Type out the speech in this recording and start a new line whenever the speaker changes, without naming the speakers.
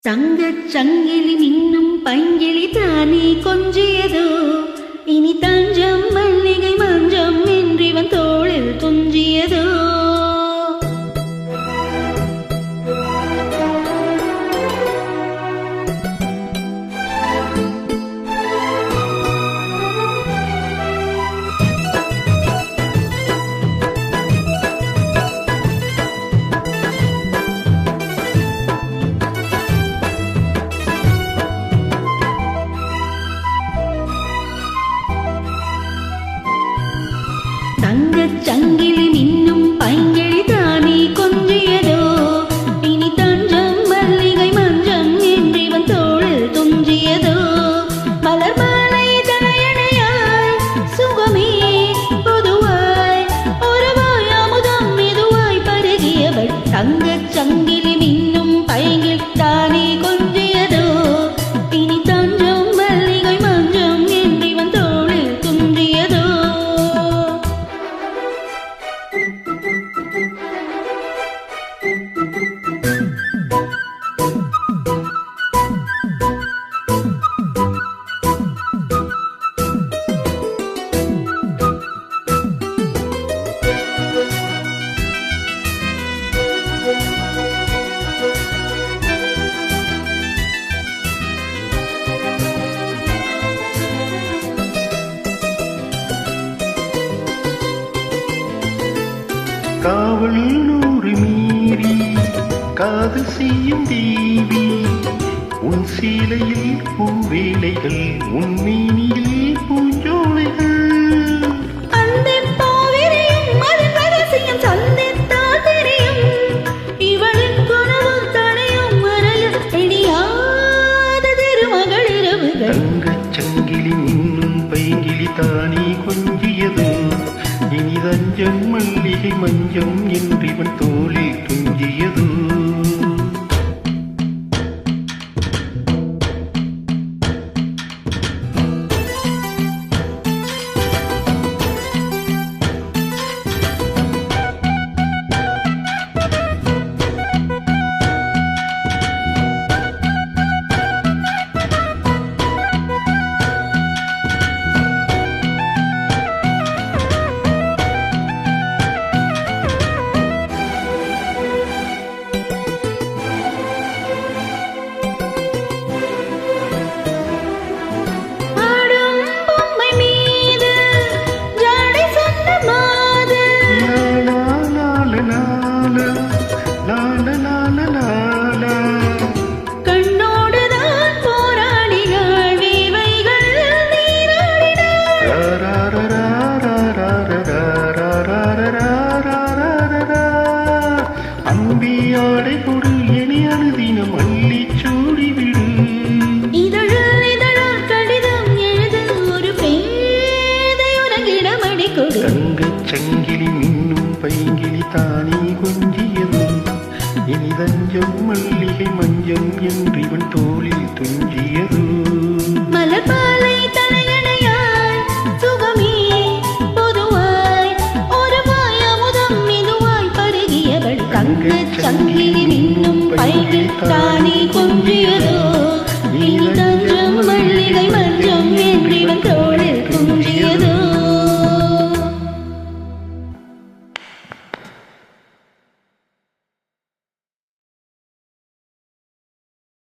தங்கச் சங்கிலி மின்னும் பைங்கிளி தானே கொஞ்சியதோ, இனி தஞ்சம் மல்லிகை மஞ்சம் என்றிவன் தோளில் துஞ்சியதோ. தங்கச் சங்கிலி மின்னும் பைங்கிளி தானே கொஞ்சியதோ, இனி தஞ்சம் மல்லிகை மஞ்சம் என்றிவன் தோளில் துஞ்சியதோ. மலர் மாலை தனையணையாய் சுகமே பொதுவாய் ஒருவாய் அமுதம் மெதுவாய் பருகியவள். தங்கச் சங்கிலி மின்னும் பைங்கிளி தானே கொஞ்சியதோ, இனி தஞ்சம் மல்லிகை மஞ்சம் என்றிவன் தோளில் துஞ்சியதோ.
காவல் நூறு மீறி காதல் செய்யும் தேவி, உன் சீலையில் பூவேலைகள் உன் மீனியில் பூஞ்சோலைகள். தங்கச் சங்கிலி மின்னும் பைங்கிளி தானே கொஞ்சியதோ, இனி தஞ்சம் மல்லிகை மஞ்சம் என்றிவன் தோளில் துஞ்சியதோ. அம்பியாடை கொடு என அனுதினம் அள்ளி சூடிவிடு.
கடிதம் எழுத ஒரு பேதை உறங்கிடம் அடி கொடு.
தங்கச் சங்கிலி